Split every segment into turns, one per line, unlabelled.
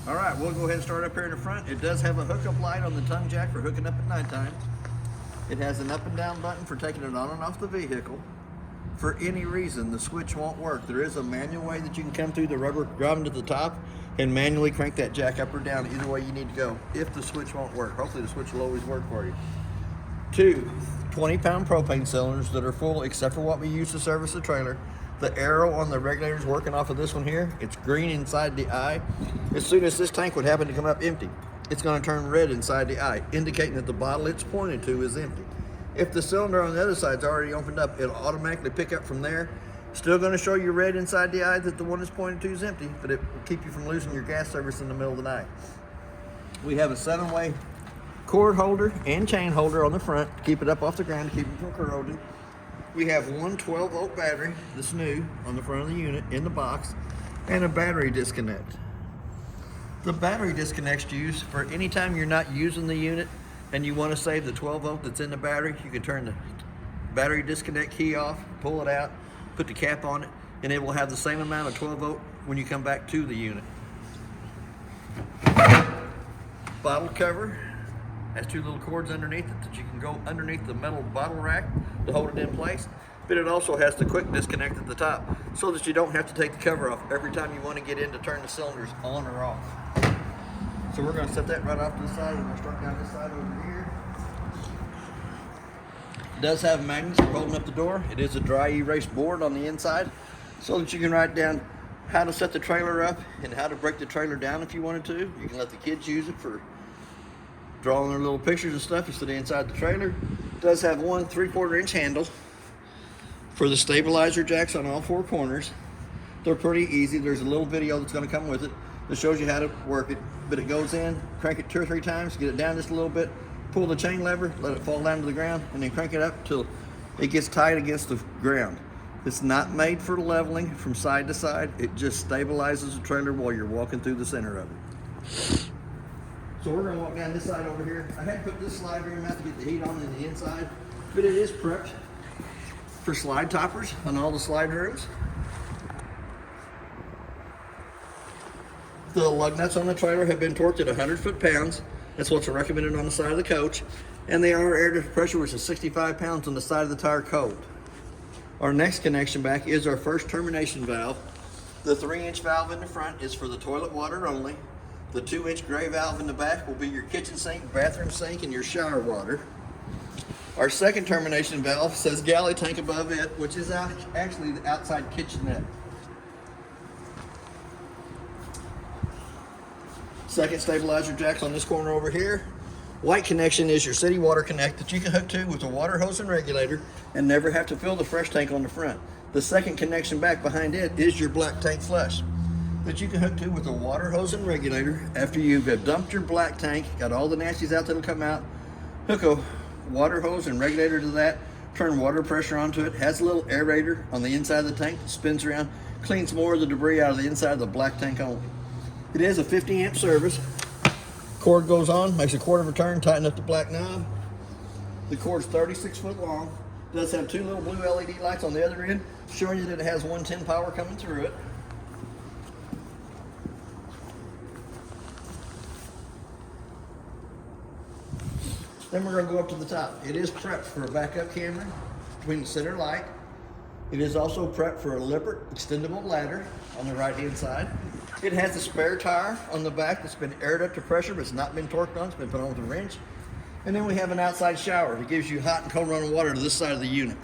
All right, we'll go ahead and start up here in the front. It does have a hookup light on the tongue jack for hooking up at nighttime. It has an up and down button for taking it on and off the vehicle. For any reason, the switch won't work. There is a manual way that you can come through the rubber gromming to the top and manually crank that jack up or down either way you need to go if the switch won't work. Hopefully the switch will always work for you. 2 20-pound propane cylinders that are full except for what we use to service the trailer. The arrow on the regulator is working off of this one here. It's green inside the eye. As soon as this tank would happen to come up empty, it's going to turn red inside the eye, indicating that the bottle it's pointed to is empty. If the cylinder on the other side is already opened up, it'll automatically pick up from there. Still going to show you red inside the eye that the one it's pointed to is empty, but it will keep you from losing your gas service in the middle of the night. We have a 7-way cord holder and chain holder on the front to keep it up off the ground to keep it from corroding. We have one 12-volt battery that's new on the front of the unit in the box, and a battery disconnect. The battery disconnect's used for any time you're not using the unit and you want to save the 12-volt that's in the battery. You can turn the battery disconnect key off, pull it out, put the cap on it, and it will have the same amount of 12-volt when you come back to the unit. Bottle cover has 2 little cords underneath it that you can go underneath the metal bottle rack to hold it in place. But it also has the quick disconnect at the top so that you don't have to take the cover off every time you want to get in to turn the cylinders on or off. So we're going to set that right off to the side. We're going to start down this side over here. It does have magnets for holding up the door. It is a dry erase board on the inside so that you can write down how to set the trailer up and how to break the trailer down if you wanted to. You can let the kids use it for drawing their little pictures and stuff instead of inside the trailer. It does have one 3/4 inch handle for the stabilizer jacks on all 4 corners. They're pretty easy. There's a little video that's going to come with it that shows you how to work it, but it goes in, crank it 2 or 3 times, get it down just a little bit, pull the chain lever, let it fall down to the ground, and then crank it up till it gets tight against the ground. It's not made for leveling from side to side. It just stabilizes the trailer while you're walking through the center of it. So we're going to walk down this side over here. I had to put this slide room out to get the heat on in the inside, but it is prepped for slide toppers on all the slide rooms. The lug nuts on the trailer have been torqued at 100 foot-pounds. That's what's recommended on the side of the coach. And they are air pressure, which is 65 pounds on the side of the tire cold. Our next connection back is our first termination valve. The 3-inch valve in the front is for the toilet water only. The 2-inch gray valve in the back will be your kitchen sink, bathroom sink, and your shower water. Our second termination valve says galley tank above it, which is actually the outside kitchenette. Second stabilizer jack's on this corner over here. White connection is your city water connect that you can hook to with a water hose and regulator and never have to fill the fresh tank on the front. The second connection back behind it is your black tank flush that you can hook to with a water hose and regulator. After you've dumped your black tank, got all the nasties out that'll come out, hook a water hose and regulator to that, turn water pressure onto it, has a little aerator on the inside of the tank that spins around, cleans more of the debris out of the inside of the black tank only. It is a 50-amp service. Cord goes on, makes a 1/4 turn, tighten up the black knob. The cord's 36 foot long. It does have 2 little blue LED lights on the other end, showing you that it has 110 power coming through it. Then we're going to go up to the top. It is prepped for a backup camera between the center light. It is also prepped for a Lippert extendable ladder on the right-hand side. It has a spare tire on the back that's been aired up to pressure, but it's not been torqued on. It's been put on with a wrench. And then we have an outside shower that gives you hot and cold running water to this side of the unit.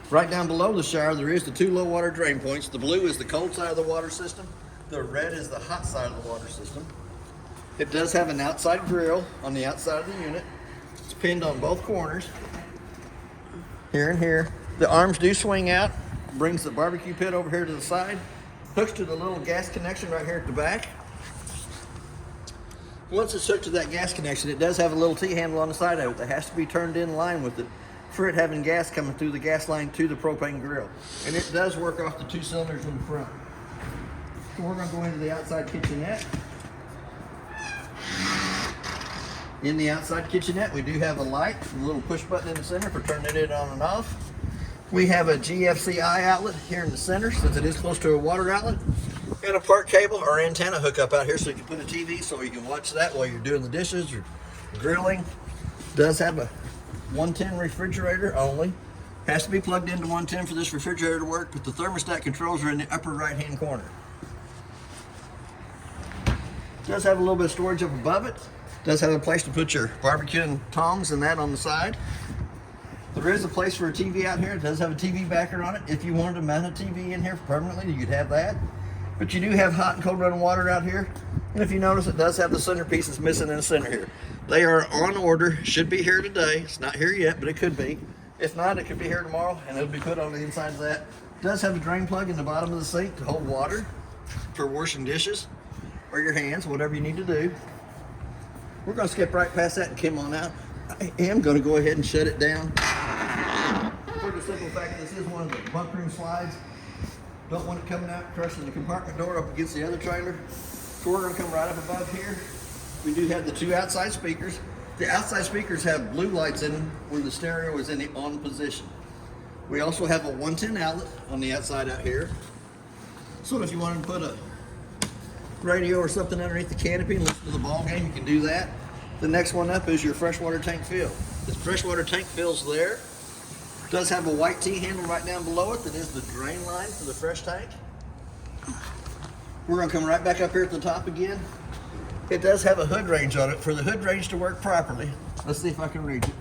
Right down below the shower, there is the 2 low water drain points. The blue is the cold side of the water system. The red is the hot side of the water system. It does have an outside grill on the outside of the unit. It's pinned on both corners, here and here. The arms do swing out, brings the barbecue pit over here to the side, hooks to the little gas connection right here at the back. Once it's hooked to that gas connection, it does have a little T-handle on the side of it that has to be turned in line with it for it having gas coming through the gas line to the propane grill. And it does work off the 2 cylinders in the front. So we're going to go into the outside kitchenette. In the outside kitchenette, we do have a light, a little push button in the center for turning it on and off. We have a GFCI outlet here in the center, since it is close to a water outlet. And a park cable or antenna hookup out here so you can put a TV so you can watch that while you're doing the dishes or grilling. Does have a 110 refrigerator only. Has to be plugged into 110 for this refrigerator to work, but the thermostat controls are in the upper right hand corner. Does have a little bit of storage up above it. Does have a place to put your barbecue and tongs and that on the side. There is a place for a TV out here. It does have a TV backer on it. If you wanted to mount a TV in here permanently, you could have that. But you do have hot and cold running water out here. And if you notice, it does have the centerpiece that's missing in the center here. They are on order, should be here today. It's not here yet, but it could be. If not, it could be here tomorrow, and it'll be put on the inside of that. It does have a drain plug in the bottom of the sink to hold water for washing dishes or your hands, whatever you need to do. We're going to skip right past that and come on out. I am going to go ahead and shut it down. For the simple fact that this is one of the bunk room slides. Don't want it coming out, crushing the compartment door up against the other trailer. So we're going to come right up above here. We do have the two outside speakers. The outside speakers have blue lights in them where the stereo is in the on position. We also have a 110 outlet on the outside out here. So if you wanted to put a radio or something underneath the canopy and listen to the ball game, you can do that. The next one up is your freshwater tank fill. The freshwater tank fill's there. It does have a white T-handle right down below it that is the drain line for the fresh tank. We're going to come right back up here at the top again. It does have a hood range on it. For the hood range to work properly, let's see if I can reach it.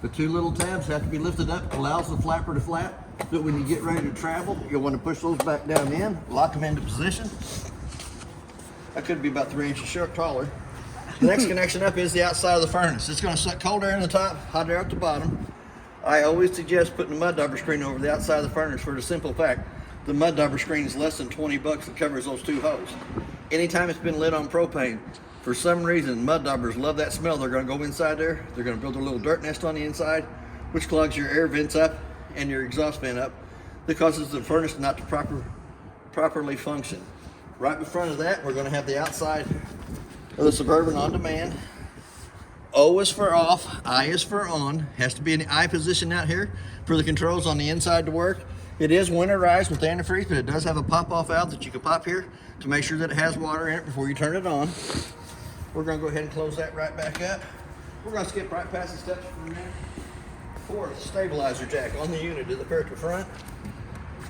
The two little tabs have to be lifted up, allows the flapper to flap. So when you get ready to travel, you'll want to push those back down in, lock them into position. I could be about 3 inches short, taller. The next connection up is the outside of the furnace. It's going to suck cold air in the top, hot air at the bottom. I always suggest putting a mud dauber screen over the outside of the furnace for the simple fact the mud dauber screen is less than 20 bucks that covers those two holes. Anytime it's been lit on propane, for some reason mud daubers love that smell. They're going to go inside there. They're going to build a little dirt nest on the inside, which clogs your air vents up and your exhaust vent up. That causes the furnace not to properly function. Right in front of that, we're going to have the outside of the Suburban on demand. O is for off, I is for on. Has to be in the I position out here for the controls on the inside to work. It is winterized with antifreeze, but it does have a pop-off valve that you can pop here to make sure that it has water in it before you turn it on. We're going to go ahead and close that right back up. We're going to skip right past the steps for a minute. For the stabilizer jack on the unit to the pair at the front.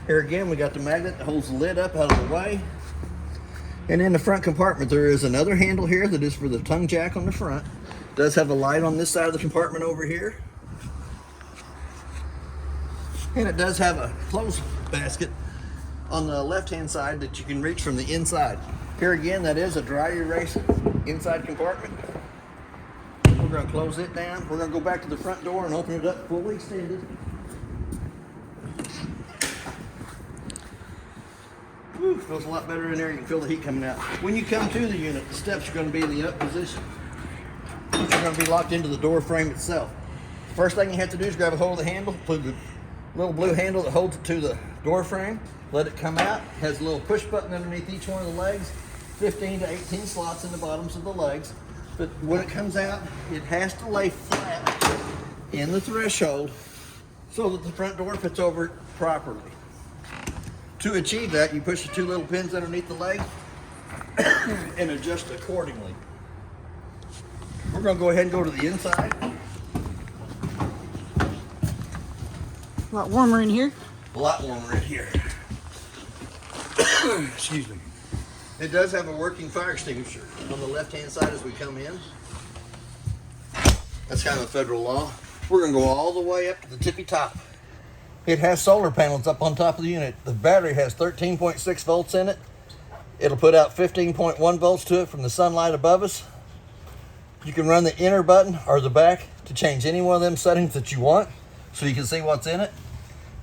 Here again, we got the magnet that holds the lid up out of the way. And in the front compartment, there is another handle here that is for the tongue jack on the front. It does have a light on this side of the compartment over here. And it does have a clothes basket on the left-hand side that you can reach from the inside. Here again, that is a dry erase inside compartment. We're going to close it down. We're going to go back to the front door and open it up fully extended. Whew, feels a lot better in there. You can feel the heat coming out. When you come to the unit, the steps are going to be in the up position. They're going to be locked into the door frame itself. First thing you have to do is grab a hold of the handle, put the little blue handle that holds it to the door frame, let it come out. It has a little push button underneath each one of the legs, 15 to 18 slots in the bottoms of the legs. But when it comes out, it has to lay flat in the threshold so that the front door fits over it properly. To achieve that, you push the two little pins underneath the leg and adjust accordingly. We're going to go ahead and go to the inside.
A lot warmer in here.
A lot warmer in here. Excuse me. It does have a working fire extinguisher on the left-hand side as we come in. That's kind of a federal law. We're going to go all the way up to the tippy top. It has solar panels up on top of the unit. The battery has 13.6 volts in it. It'll put out 15.1 volts to it from the sunlight above us. You can run the enter button or the back to change any one of them settings that you want so you can see what's in it.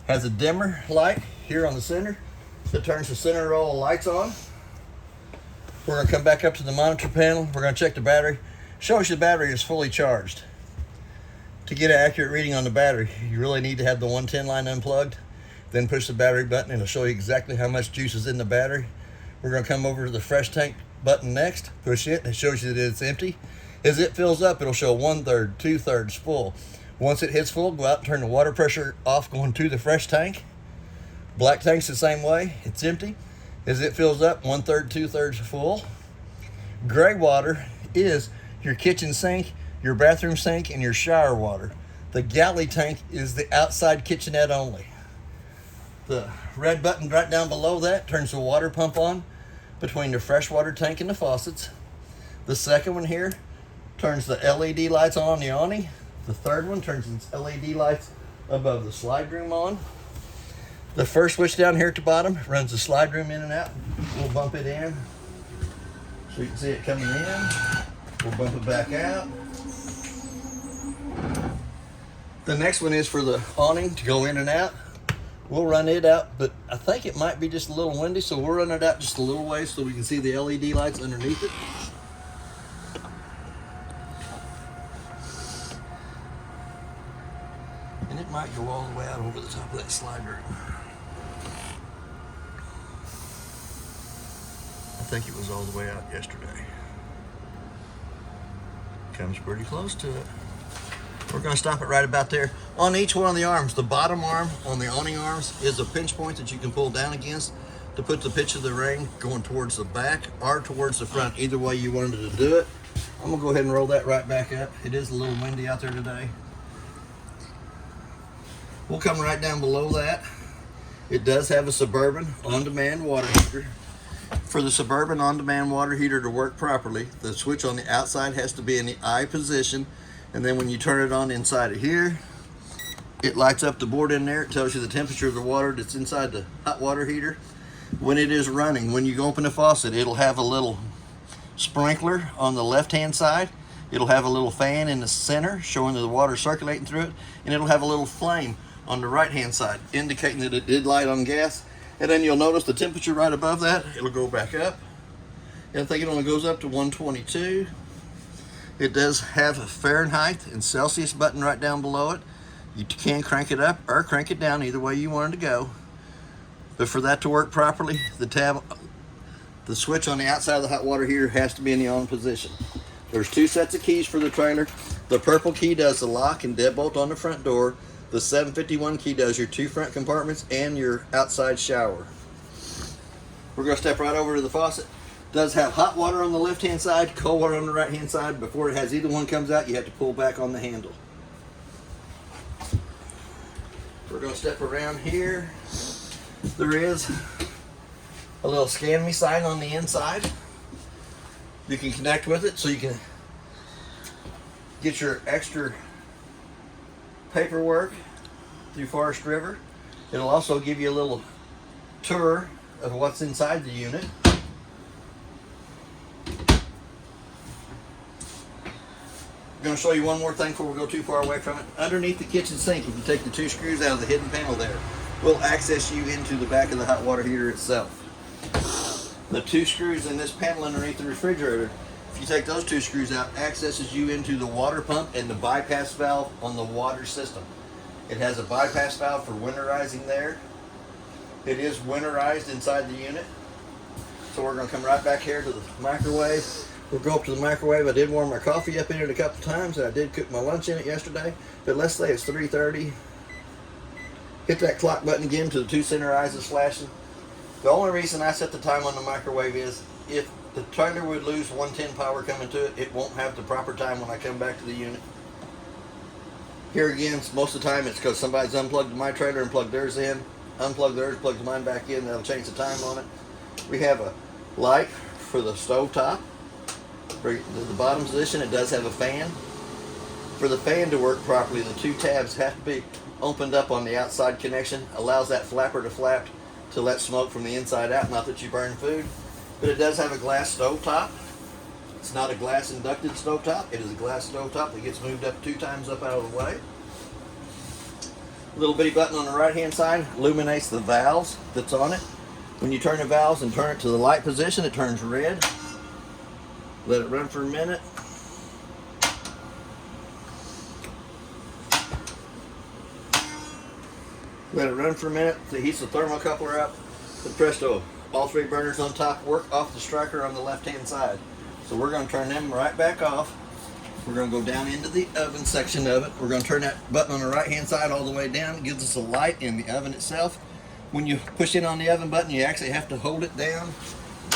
Has a dimmer light here on the center that turns the center row of lights on. We're going to come back up to the monitor panel. We're going to check the battery. Shows you the battery is fully charged. To get an accurate reading on the battery, you really need to have the 110 line unplugged. Then push the battery button and it'll show you exactly how much juice is in the battery. We're going to come over to the fresh tank button next. Push it and it shows you that it's empty. As it fills up, it'll show 1/3, 2/3 full. Once it hits full, go out and turn the water pressure off going to the fresh tank. Black tank's the same way. It's empty. As it fills up, 1/3, 2/3 full. Gray water is your kitchen sink, your bathroom sink, and your shower water. The galley tank is the outside kitchenette only. The red button right down below that turns the water pump on between the freshwater tank and the faucets. The second one here turns the LED lights on the awning. The third one turns its LED lights above the slide room on. The first switch down here at the bottom runs the slide room in and out. We'll bump it in so you can see it coming in. We'll bump it back out. The next one is for the awning to go in and out. We'll run it out, but I think it might be just a little windy, so we'll run it out just a little way so we can see the LED lights underneath it. And it might go all the way out over the top of that slide room. I think it was all the way out yesterday. Comes pretty close to it. We're going to stop it right about there. On each one of the arms, the bottom arm on the awning arms is a pinch point that you can pull down against to put the pitch of the ring going towards the back or towards the front, either way you wanted to do it. I'm going to go ahead and roll that right back up. It is a little windy out there today. We'll come right down below that. It does have a Suburban on-demand water heater. For the Suburban on-demand water heater to work properly, the switch on the outside has to be in the I position. And then when you turn it on inside of here, it lights up the board in there. It tells you the temperature of the water that's inside the hot water heater. When it is running, when you open the faucet, it'll have a little sprinkler on the left-hand side. It'll have a little fan in the center showing that the water is circulating through it. And it'll have a little flame on the right-hand side indicating that it did light on gas. And then you'll notice the temperature right above that. It'll go back up. And I think it only goes up to 122. It does have a Fahrenheit and Celsius button right down below it. You can crank it up or crank it down, either way you want it to go. But for that to work properly, the switch on the outside of the hot water heater has to be in the on position. There's two sets of keys for the trailer. The purple key does the lock and deadbolt on the front door. The 751 key does your two front compartments and your outside shower. We're going to step right over to the faucet. Does have hot water on the left hand side, cold water on the right hand side. Before it has either one comes out, you have to pull back on the handle. We're going to step around here. There is a little scan me sign on the inside. You can connect with it so you can get your extra paperwork through Forest River. It'll also give you a little tour of what's inside the unit. I'm going to show you one more thing before we go too far away from it. Underneath the kitchen sink, if you take the two screws out of the hidden panel there, will access you into the back of the hot water heater itself. The two screws in this panel underneath the refrigerator, if you take those two screws out, accesses you into the water pump and the bypass valve on the water system. It has a bypass valve for winterizing there. It is winterized inside the unit. So we're going to come right back here to the microwave. We'll go up to the microwave. I did warm my coffee up in it a couple times, and I did cook my lunch in it yesterday. But let's say it's 3:30. Hit that clock button again to the two center eyes is flashing. The only reason I set the time on the microwave is if the trailer would lose 110 power coming to it, it won't have the proper time when I come back to the unit. Here again, most of the time it's because somebody's unplugged my trailer and plugged theirs in, unplugged theirs, plugged mine back in, that'll change the time on it. We have a light for the stove top. For the bottom position, it does have a fan. For the fan to work properly, the two tabs have to be opened up on the outside connection. Allows that flapper to flap to let smoke from the inside out, not that you burn food. But it does have a glass stove top. It's not a glass inducted stove top. It is a glass stove top that gets moved up 2 times up out of the way. Little bitty button on the right hand side illuminates the valves that's on it. When you turn the valves and turn it to the light position, it turns red. Let it run for a minute. Let it run for a minute. It heats the thermocoupler up. The presto, all 3 burners on top work off the striker on the left hand side. So we're going to turn them right back off. We're going to go down into the oven section of it. We're going to turn that button on the right hand side all the way down. It gives us a light in the oven itself. When you push in on the oven button, you actually have to hold it down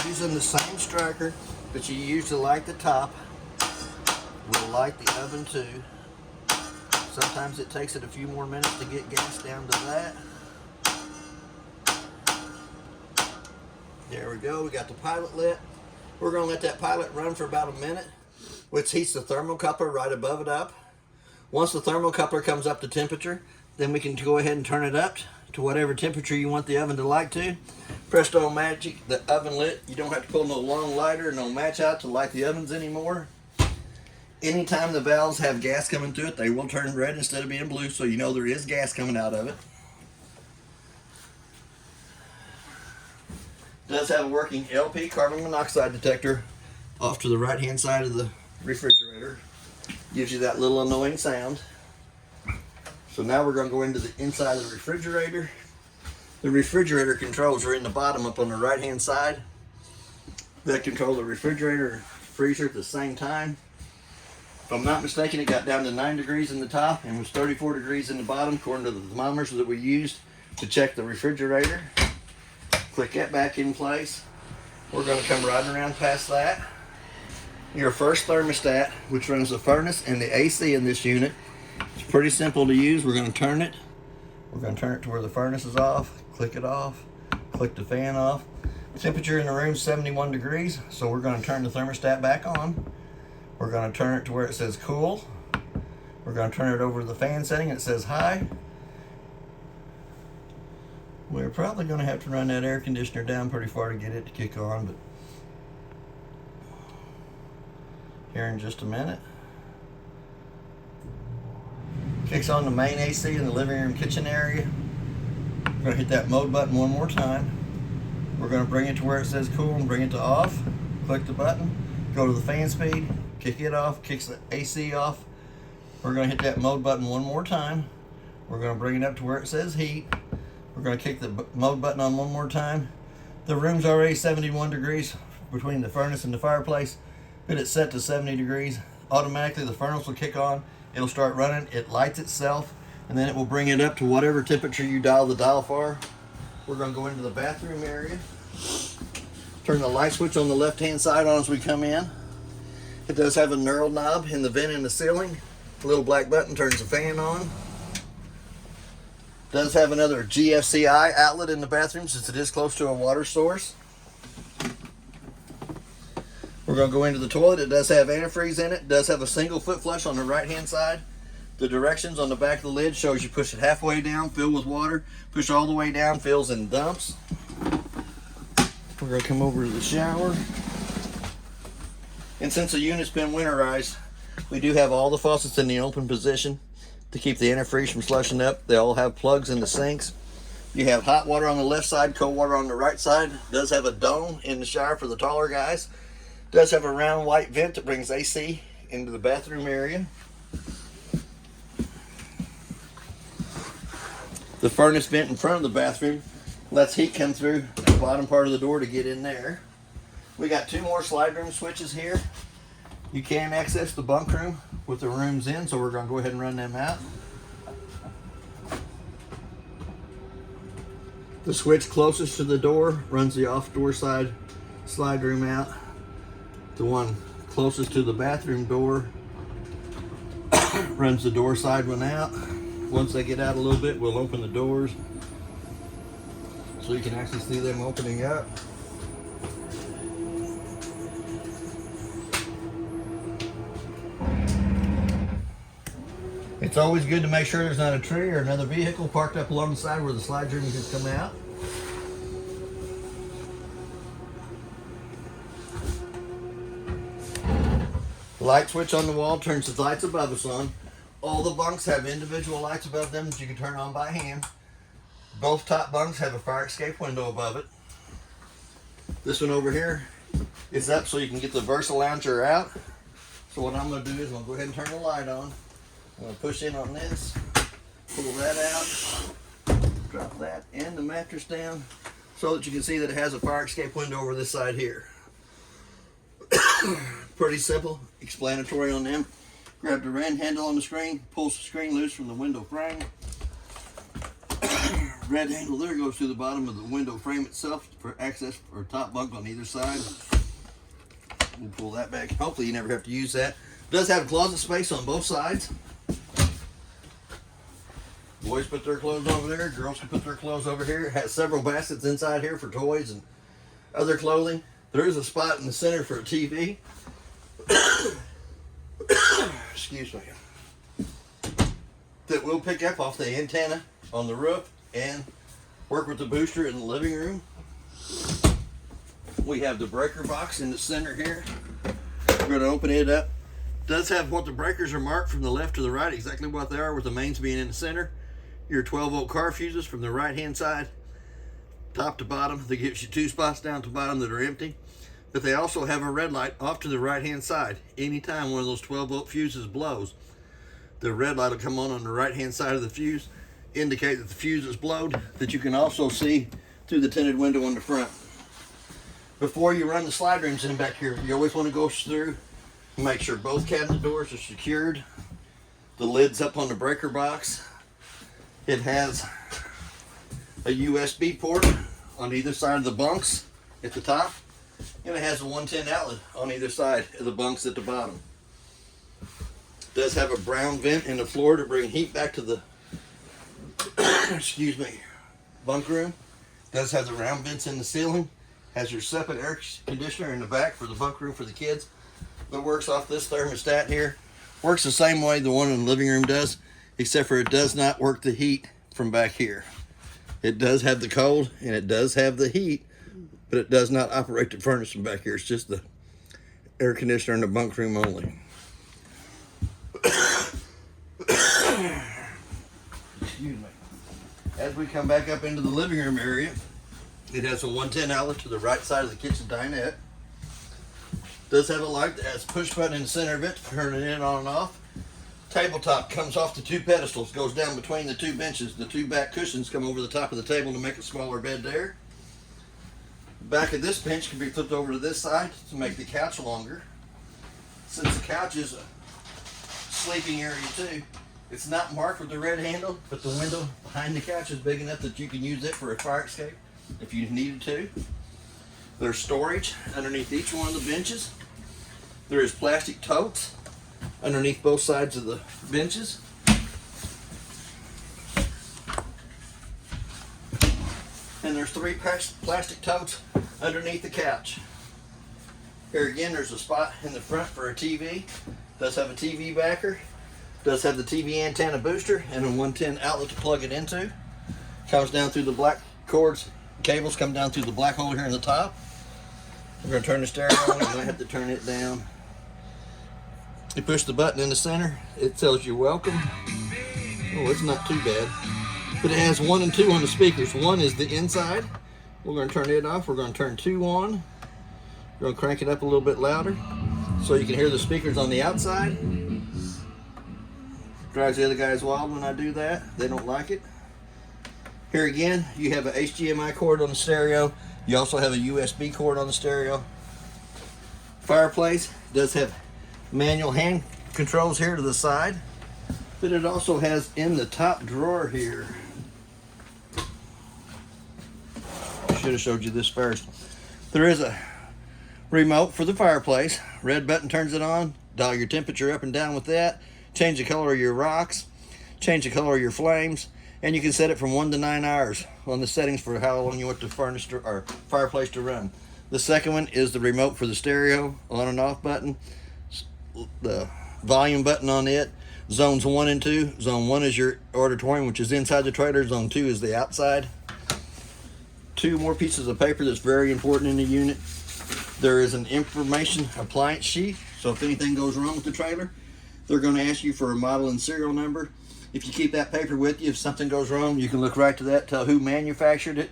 using the same striker that you use to light the top. Will light the oven too. Sometimes it takes it a few more minutes to get gas down to that. There we go, we got the pilot lit. We're gonna let that pilot run for about a minute, which heats the thermocouple right above it up. Once the thermocouple comes up to temperature, then we can go ahead and turn it up to whatever temperature you want the oven to light to. Presto magic, the oven lit. You don't have to pull no long lighter, no match out to light the ovens anymore. Anytime the valves have gas coming through it, they will turn red instead of being blue, so you know there is gas coming out of it. It does have a working LP carbon monoxide detector off to the right hand side of the refrigerator. Gives you that little annoying sound. So now we're going to go into the inside of the refrigerator. The refrigerator controls are in the bottom up on the right hand side. That control the refrigerator and freezer at the same time. If I'm not mistaken, it got down to 9 degrees in the top and was 34 degrees in the bottom according to the thermometers that we used to check the refrigerator. Click that back in place. We're going to come right around past that. Your first thermostat, which runs the furnace and the AC in this unit. It's pretty simple to use. We're going to turn it. We're going to turn it to where the furnace is off. Click it off. Click the fan off. The temperature in the room is 71 degrees, so we're going to turn the thermostat back on. We're going to turn it to where it says cool. We're going to turn it over to the fan setting. It says high. We're probably going to have to run that air conditioner down pretty far to get it to kick on, but here in just a minute. Kicks on the main AC in the living room kitchen area. We're going to hit that mode button one more time. We're going to bring it to where it says cool and bring it to off. Click the button, go to the fan speed, kick it off, kicks the AC off. We're going to hit that mode button one more time. We're going to bring it up to where it says heat. We're going to kick the mode button on one more time. The room's already 71 degrees between the furnace and the fireplace, but it's set to 70 degrees. Automatically the furnace will kick on. It'll start running. It lights itself, and then it will bring it up to whatever temperature you dial the dial for. We're going to go into the bathroom area. Turn the light switch on the left-hand side on as we come in. It does have a knurled knob in the vent in the ceiling. The little black button turns the fan on. Does have another GFCI outlet in the bathroom since it is close to a water source. We're going to go into the toilet. It does have antifreeze in it. It does have a single foot flush on the right hand side. The directions on the back of the lid shows you push it halfway down, fill with water, push all the way down, fills and dumps. We're going to come over to the shower. And since the unit's been winterized, we do have all the faucets in the open position to keep the antifreeze from slushing up. They all have plugs in the sinks. You have hot water on the left side, cold water on the right side. It does have a dome in the shower for the taller guys. It does have a round white vent that brings AC into the bathroom area. The furnace vent in front of the bathroom lets heat come through the bottom part of the door to get in there. We got 2 more slide room switches here. You can access the bunk room with the rooms in, so we're going to go ahead and run them out. The switch closest to the door runs the off door side slide room out. The one closest to the bathroom door runs the door side one out. Once they get out a little bit, we'll open the doors so you can actually see them opening up. It's always good to make sure there's not a tree or another vehicle parked up along the side where the slide room can come out. The light switch on the wall turns the lights above us on. All the bunks have individual lights above them that you can turn on by hand. Both top bunks have a fire escape window above it. This one over here is up so you can get the Versa Lounger out. So what I'm going to do is I'm going to go ahead and turn the light on. I'm going to push in on this, pull that out, drop that and the mattress down so that you can see that it has a fire escape window over this side here. Pretty simple, explanatory on them. Grab the red handle on the screen, pulls the screen loose from the window frame, red handle there goes to the bottom of the window frame itself for access for top bunk on either side. We'll pull that back. Hopefully you never have to use that. Does have closet space on both sides. Boys put their clothes over there. Girls can put their clothes over here. It has several baskets inside here for toys and other clothing. There is a spot in the center for a TV. Excuse me. That will pick up off the antenna on the roof and work with the booster in the living room. We have the breaker box in the center here. We're going to open it up. Does have what the breakers are marked from the left to the right, exactly what they are, with the mains being in the center. Your 12-volt car fuses from the right-hand side, top to bottom. That gives you 2 spots down to bottom that are empty. But they also have a red light off to the right-hand side. Anytime one of those 12-volt fuses blows, the red light will come on the right-hand side of the fuse, indicate that the fuse is blowed, that you can also see through the tinted window on the front. Before you run the slide rooms in back here, you always want to go through and make sure both cabinet doors are secured. The lid's up on the breaker box. It has a USB port on either side of the bunks at the top, and it has a 110 outlet on either side of the bunks at the bottom. It does have a brown vent in the floor to bring heat back to the excuse me, bunk room. It does have the round vents in the ceiling. Has your separate air conditioner in the back for the bunk room for the kids. That works off this thermostat here. Works the same way the one in the living room does, except for it does not work the heat from back here. It does have the cold and it does have the heat, but it does not operate the furnace from back here. It's just the air conditioner in the bunk room only. Excuse me. As we come back up into the living room area, it has a 110 outlet to the right side of the kitchen dinette. Does have a light that has a push button in the center of it to turn it in, on and off. Tabletop comes off the 2 pedestals, goes down between the 2 benches. The 2 back cushions come over the top of the table to make a smaller bed there. The back of this bench can be flipped over to this side to make the couch longer. Since the couch is a sleeping area too, it's not marked with the red handle, but the window behind the couch is big enough that you can use it for a fire escape if you needed to. There's storage underneath each one of the benches. There is plastic totes underneath both sides of the benches. And there's 3 plastic totes underneath the couch. Here again, there's a spot in the front for a TV. Does have a TV backer. Does have the TV antenna booster and a 110 outlet to plug it into. Comes down through the black cords. Cables come down through the black hole here in the top. We're going to turn the stereo on. You might have to turn it down. You push the button in the center. It tells you welcome. Oh, it's not too bad. But it has 1 and 2 on the speakers. 1 is the inside. We're going to turn it off. We're going to turn 2 on. We're going to crank it up a little bit louder so you can hear the speakers on the outside. Drives the other guys wild when I do that. They don't like it. Here again, you have an HDMI cord on the stereo. You also have a USB cord on the stereo. Fireplace does have manual hand controls here to the side, but it also has in the top drawer here. I should have showed you this first. There is a remote for the fireplace. Red button turns it on. Dial your temperature up and down with that. Change the color of your rocks. Change the color of your flames. And you can set it from 1 to 9 hours on the settings for how long you want the furnace to, or fireplace to run. The second one is the remote for the stereo on and off button. The volume button on it. Zones 1 and 2. Zone 1 is your auditorium, which is inside the trailer. Zone 2 is the outside. 2 more pieces of paper that's very important in the unit. There is an information appliance sheet. So if anything goes wrong with the trailer, they're going to ask you for a model and serial number. If you keep that paper with you, if something goes wrong, you can look right to that, tell who manufactured it,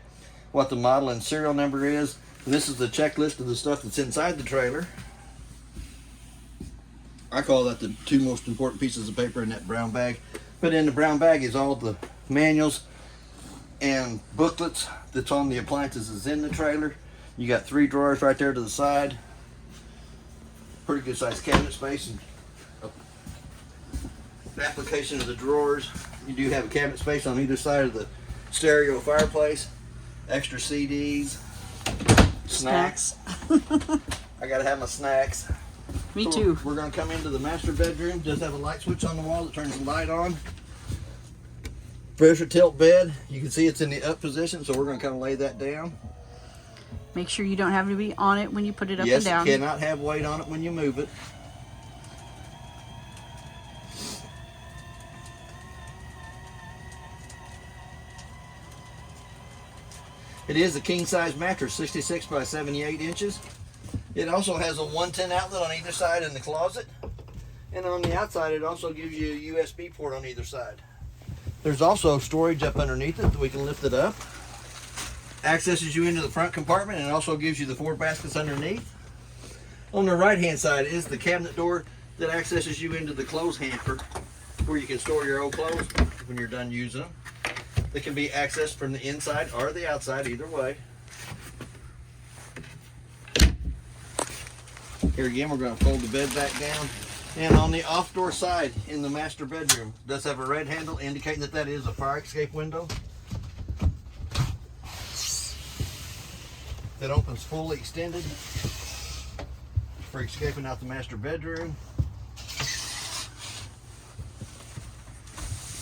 what the model and serial number is. And this is the checklist of the stuff that's inside the trailer. I call that the 2 most important pieces of paper in that brown bag. But in the brown bag is all the manuals and booklets that's on the appliances is in the trailer. You got 3 drawers right there to the side. Pretty good sized cabinet space. And the application of the drawers. You do have a cabinet space on either side of the stereo fireplace, extra CDs, snacks. I gotta have my snacks.
Me
So
too.
We're gonna come into the master bedroom. Does have a light switch on the wall that turns the light on. Pressure tilt bed. You can see it's in the up position, so we're gonna kind of lay that down.
Make sure you don't have to be on it when you put it up
Yes,
and down.
you cannot have weight on it when you move it. It is a king size mattress, 66 by 78 inches. It also has a 110 outlet on either side in the closet. And on the outside, it also gives you a USB port on either side. There's also storage up underneath it that we can lift it up. Accesses you into the front compartment and also gives you the 4 baskets underneath. On the right hand side is the cabinet door that accesses you into the clothes hamper where you can store your old clothes when you're done using them. They can be accessed from the inside or the outside, either way. Here again, we're going to fold the bed back down. And on the off door side in the master bedroom, it does have a red handle indicating that that is a fire escape window. That opens fully extended for escaping out the master bedroom.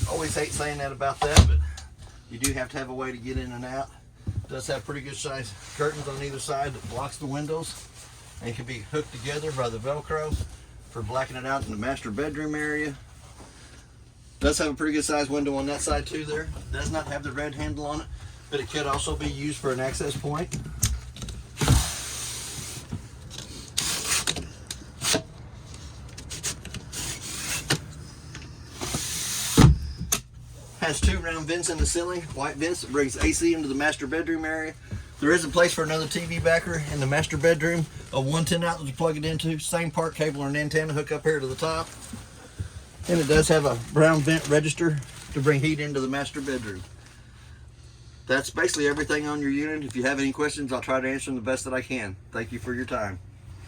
Always hate saying that about that, but you do have to have a way to get in and out. It does have pretty good size curtains on either side that blocks the windows and can be hooked together by the Velcro for blacking it out in the master bedroom area. Does have a pretty good size window on that side too there. Does not have the red handle on it, but it could also be used for an access point. Has 2 round vents in the ceiling, white vents that brings AC into the master bedroom area. There is a place for another TV backer in the master bedroom, a 110 outlet to plug it into, same part cable or an antenna hook up here to the top. And it does have a brown vent register to bring heat into the master bedroom. That's basically everything on your unit. If you have any questions, I'll try to answer them the best that I can. Thank you for your time.